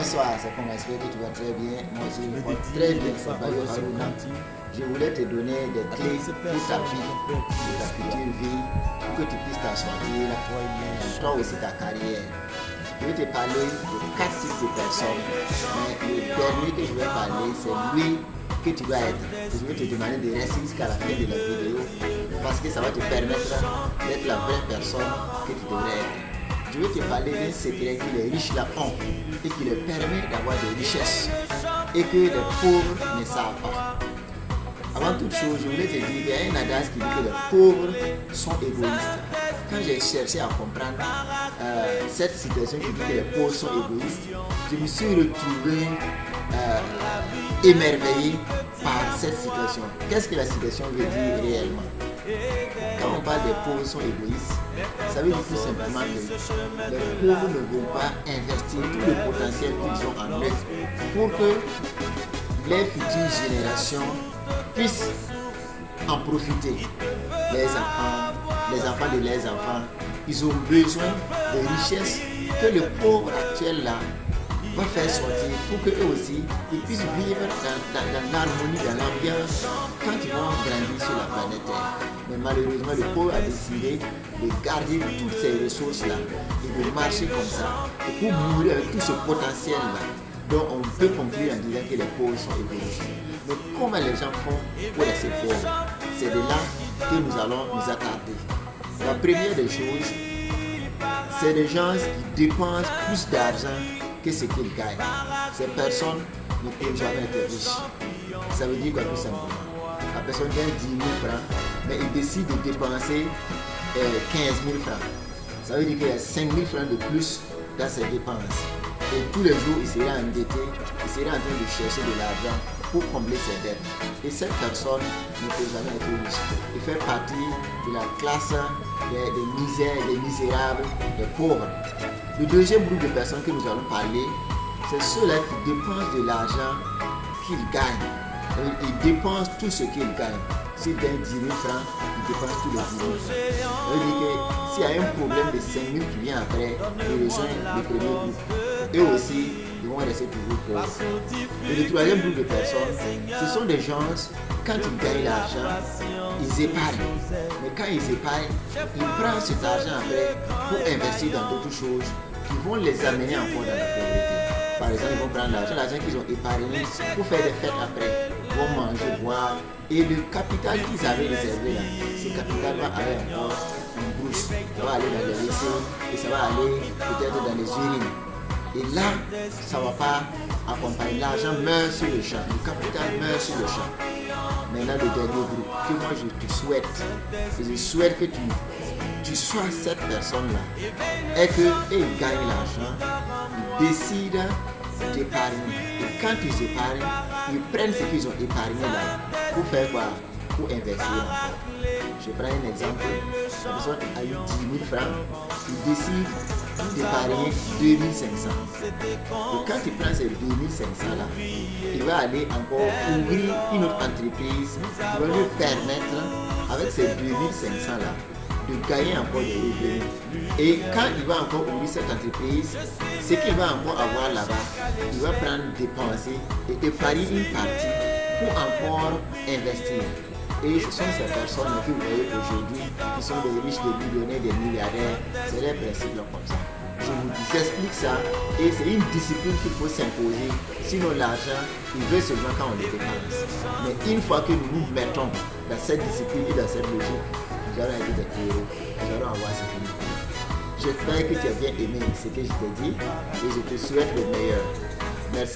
Bonsoir, c'est comme j'espère que tu vas très bien. Moi aussi, je vais très bien. C'est Bayo Haruna. Je voulais te donner des clés pour ta vie, pour ta future vie, pour que tu puisses t'en sortir, et toi aussi ta carrière. Je vais te parler de 4 types de personnes, mais le dernier que je vais parler, c'est lui que tu dois être. Je vais te demander de rester jusqu'à la fin de la vidéo, parce que ça va te permettre d'être la vraie personne que tu devrais être. Je vais te parler d'un secret que les riches là ont et qui leur permet d'avoir des richesses et que les pauvres ne savent pas. Avant toute chose, je voulais te dire qu'il y a un adage qui dit que les pauvres sont égoïstes. Quand j'ai cherché à comprendre cette situation qui dit que les pauvres sont égoïstes, je me suis retrouvé émerveillé par cette situation. Qu'est-ce que la situation veut dire réellement? Quand on parle des pauvres sont égoïstes, ça veut dire tout simplement que les pauvres ne vont pas investir tout le potentiel qu'ils ont en eux pour que les futures générations puissent en profiter. Les enfants de leurs enfants, ils ont besoin de richesses que le pauvre actuel là va faire sortir pour qu'eux aussi ils puissent vivre dans l'harmonie, dans l'ambiance quand ils vont grandir sur la planète Terre. Mais malheureusement, le pauvre a décidé de garder toutes ces ressources-là et de marcher comme ça et pour mourir avec tout ce potentiel-là. Donc on peut conclure en disant que les pauvres sont égoïstes. Mais comment les gens font pour rester pauvres? C'est de là que nous allons nous attarder. La première des choses, c'est des gens qui dépensent plus d'argent que ce qu'ils gagnent. Ces personnes ne peuvent jamais être riches. Ça veut dire quoi tout simplement? La personne gagne 10 000 francs, mais il décide de dépenser 15 000 francs. Ça veut dire qu'il y a 5 000 francs de plus dans ses dépenses. Et tous les jours, il sera endetté, il sera en train de chercher de l'argent pour combler ses dettes. Et cette personne ne peut jamais être riche. Il fait partie de la classe des misères, des misérables, des pauvres. Le deuxième groupe de personnes que nous allons parler, c'est ceux-là qui dépensent de l'argent qu'ils gagnent. Ils dépensent tout ce qu'ils gagnent. S'ils gagnent 10 000 francs, ils dépensent tous les 10 000 francs. Ça veut dire que s'il y a un problème de 5 000 qui vient après, ils rejoignent le premier groupe. Eux aussi, ils vont rester toujours pauvres. Et le troisième groupe de personnes, ce sont des gens, quand ils gagnent l'argent, ils épargnent. Mais quand ils épargnent, ils prennent cet argent après pour investir dans d'autres choses qui vont les amener encore dans la pauvreté. Par exemple, ils vont prendre l'argent qu'ils ont épargné pour faire des fêtes après, ils vont manger, boire. Et le capital qu'ils avaient réservé là, ce capital va aller encore en brousse. Ça va aller dans les WC et ça va aller peut-être dans les urines. Et là, ça ne va pas accompagner. L'argent meurt sur le champ, le capital meurt sur le champ. Maintenant, le dernier groupe que moi je te souhaite, je souhaite que tu sois cette personne-là, et qu'ils gagnent l'argent, ils décident d'épargner. Et quand ils épargnent, ils prennent ce qu'ils ont épargné là pour faire quoi? Pour investir encore. Je prends un exemple. La personne a eu 10 000 francs, il décide d'épargner 2 500. Et quand il prend ces 2 500 là, il va aller encore ouvrir une autre entreprise qui va lui permettre, avec ces 2 500 là, de gagner encore des revenus. Et quand il va encore ouvrir cette entreprise, ce qu'il va encore avoir là-bas, il va prendre, dépenser et épargner une partie pour encore investir. Et ce sont ces personnes que vous voyez aujourd'hui, qui sont des riches, des millionnaires, des milliardaires. C'est les principes là comme ça. Je vous explique ça et c'est une discipline qu'il faut s'imposer. Sinon l'argent, il veut seulement quand on le dépense. Mais une fois que nous nous mettons dans cette discipline et dans cette logique, nous allons être des héros. Nous allons avoir ce que nous voulons. J'espère que tu as bien aimé ce que je t'ai dit et je te souhaite le meilleur. Merci.